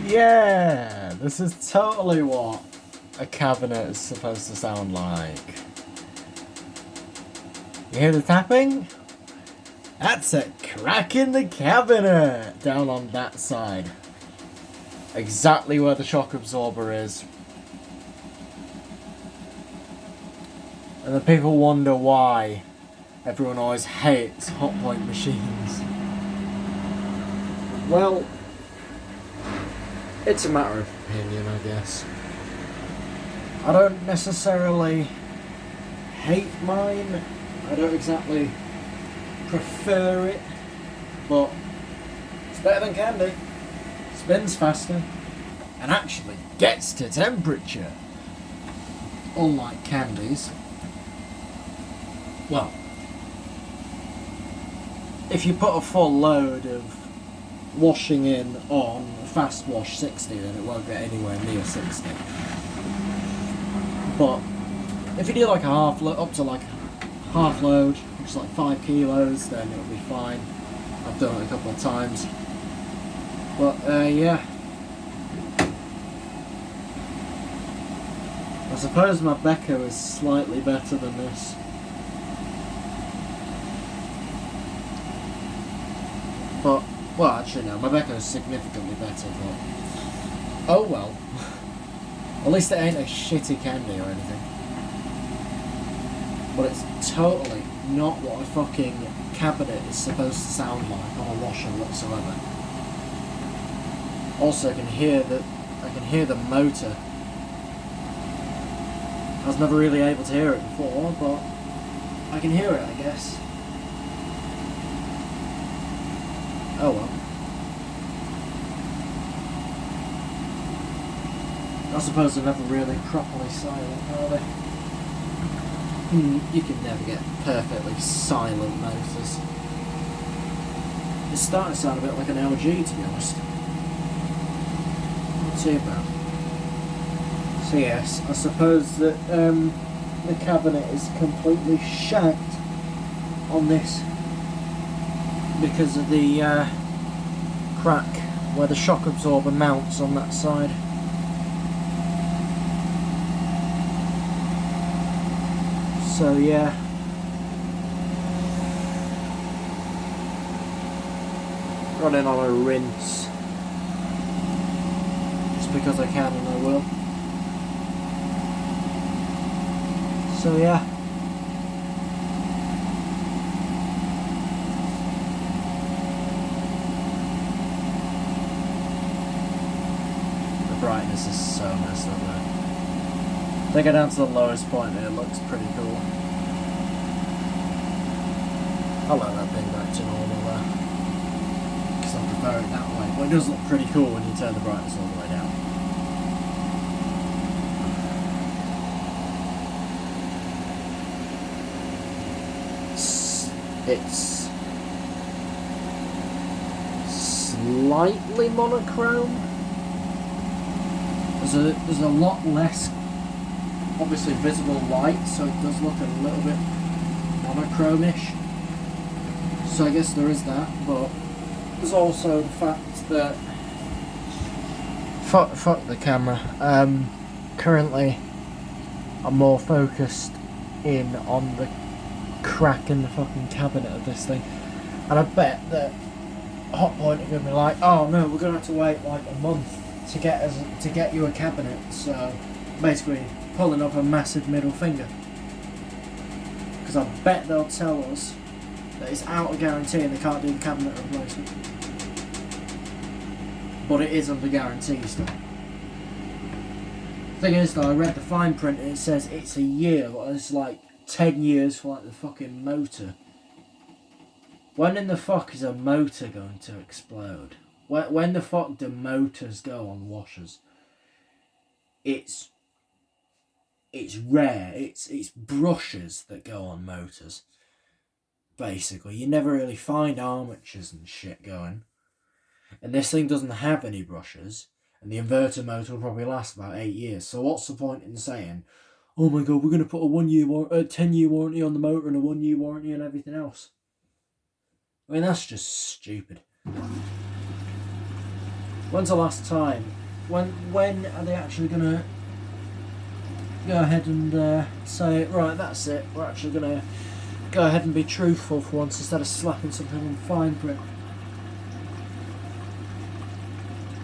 Yeah, this is totally what a cabinet is supposed to sound like. You hear the tapping? That's a crack in the cabinet down on that side. Exactly where the shock absorber is. And the people wonder why everyone always hates hotpoint machines. Well, it's a matter of opinion, I guess. I don't necessarily hate mine. I don't exactly prefer it, but it's better than candy. Spins faster and actually gets to temperature. Unlike candies. Well, if you put a full load of washing in on a fast wash 60, then it won't get anywhere near 60. But if you do like a half load, up to like half load, which is like 5 kilos, then it'll be fine. I've done it a couple of times. But yeah. I suppose my Becca is slightly better than this. But, well, actually no, my Becca is significantly better, but oh well. At least it ain't a shitty candy or anything. But it's totally not what a fucking cabinet is supposed to sound like on a washer whatsoever. Also, I can hear the motor. I was never really able to hear it before, but I can hear it, I guess. Oh well. I suppose they're never really properly silent, are they? You can never get perfectly silent motors. It's starting to sound a bit like an LG, to be honest. Not too bad. So yes, I suppose that the cabinet is completely shagged on this because of the crack where the shock absorber mounts on that side. So yeah. Running on a rinse. Just because I can and I will. So yeah. The brightness is so messed up there. Take it down to the lowest point and it looks pretty cool. I'll let that thing back to normal there. Because I prefer it that way. But it does look pretty cool when you turn the brightness all the way down. It's slightly monochrome. There's a lot less obviously visible light, so it does look a little bit monochrome-ish. So I guess there is that, but there's also the fact that fuck the camera. Currently I'm more focused in on the crack in the fucking cabinet of this thing, and I bet that Hotpoint are gonna be like, oh no, we're gonna have to wait like a month to get you a cabinet. So basically pulling up a massive middle finger, because I bet they'll tell us that it's out of guarantee and they can't do the cabinet replacement, but it is under guarantee still. Thing is though, I read the fine print and it says it's a year, but it's like 10 years for like the fucking motor. When in the fuck is a motor going to explode? When the fuck do motors go on washers? It's rare. It's brushes that go on motors. Basically, you never really find armatures and shit going. And this thing doesn't have any brushes, and the inverter motor will probably last about 8 years. So what's the point in saying, oh my god, we're going to put a 10-year warranty on the motor and a 1-year warranty on everything else? I mean, that's just stupid. When's the last time? When are they actually gonna go ahead and say, right, that's it, we're actually gonna go ahead and be truthful for once instead of slapping something on fine print?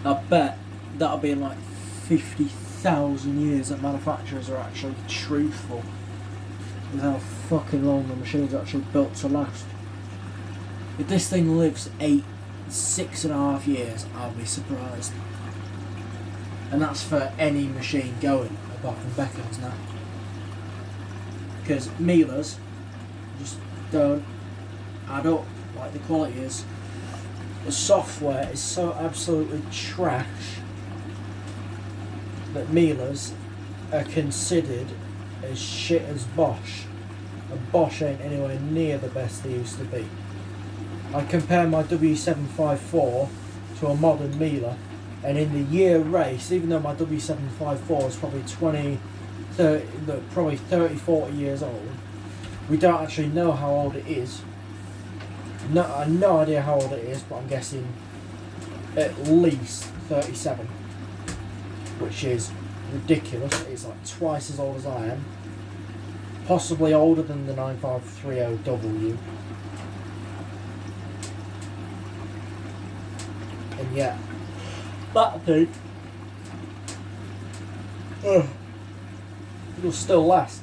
I bet that'll be in like 50,000 years that manufacturers are actually truthful with how fucking long the machines are actually built to last. If this thing lives 6.5 years, I'll be surprised. And that's for any machine going, apart from Becco's now. Because Miele's just don't add up like the quality is. The software is so absolutely trash that Miele's are considered as shit as Bosch. And Bosch ain't anywhere near the best they used to be. I compare my W754 to a modern Miele, and in the year race, even though my W754 is probably 30-40 years old, we don't actually know how old it is. No, I have no idea how old it is, but I'm guessing at least 37, which is ridiculous. It's like twice as old as I am, possibly older than the 9530W. And yet, that thing, it'll still last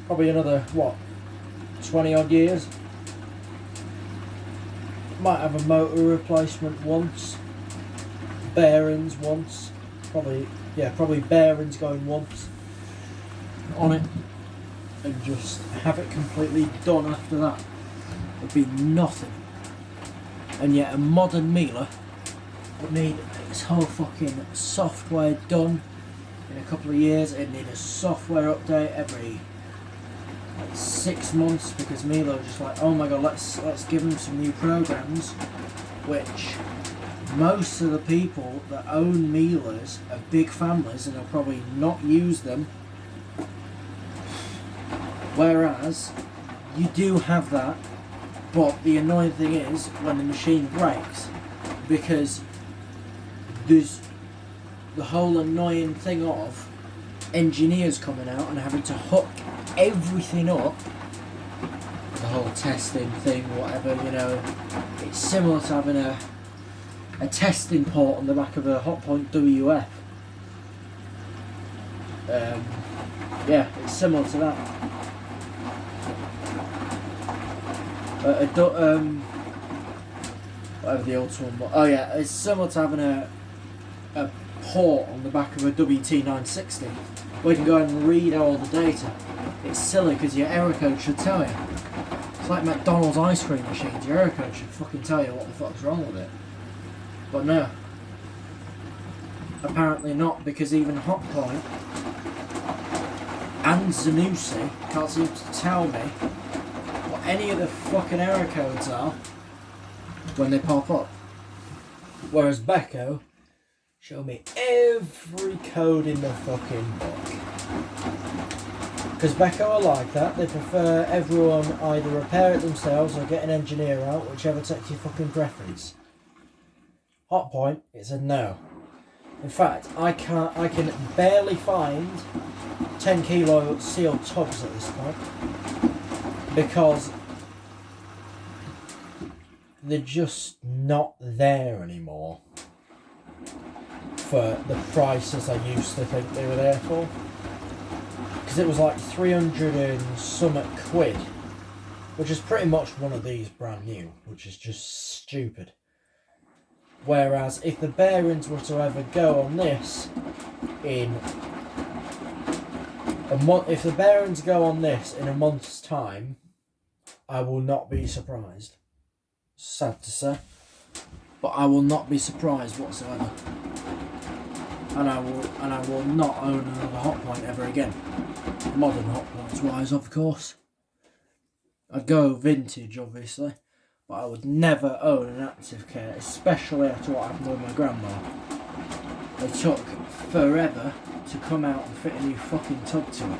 probably another, what, 20 odd years. Might have a motor replacement once, bearings once, probably bearings going once on it, and just have it completely done after that. It'd be nothing. And yet a modern Miele would need its whole fucking software done in a couple of years. It'd need a software update every 6 months, because Miele are just like, oh my god, let's give them some new programs, which most of the people that own Miele's are big families and they'll probably not use them. Whereas you do have that, but the annoying thing is when the machine breaks, because there's the whole annoying thing of engineers coming out and having to hook everything up, the whole testing thing, whatever, you know. It's similar to having a testing port on the back of a hotpoint WF. Yeah, it's similar to that. Whatever the old one was. Oh yeah, it's similar to having a port on the back of a WT960 where you can go and read all the data. It's silly because your error code should tell you. It's like McDonald's ice cream machines. Your error code should fucking tell you what the fuck's wrong with it. But no. Apparently not, because even Hotpoint and Zanussi can't seem to tell me what any of the fucking error codes are when they pop up. Whereas Becco show me every code in the fucking book. Because Becco are like that. They prefer everyone either repair it themselves or get an engineer out, whichever takes your fucking preference. Hotpoint, it's a no. In fact, I can barely find 10 kilo sealed tubs at this point, because they're just not there anymore for the prices I used to think they were there for. Because it was like 300 and some quid, which is pretty much one of these brand new, which is just stupid. Whereas if the bearings were to ever go on this in a month, if the bearings go on this in a month's time, I will not be surprised. Sad to say, but I will not be surprised whatsoever. And I will not own another Hotpoint ever again. Modern Hotpoints wise, of course. I'd go vintage, obviously, but I would never own an active care, especially after what happened with my grandma. They took forever to come out and fit a new fucking tub to it,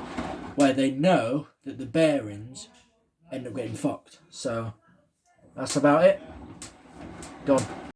where they know that the bearings end up getting fucked. So that's about it. Done.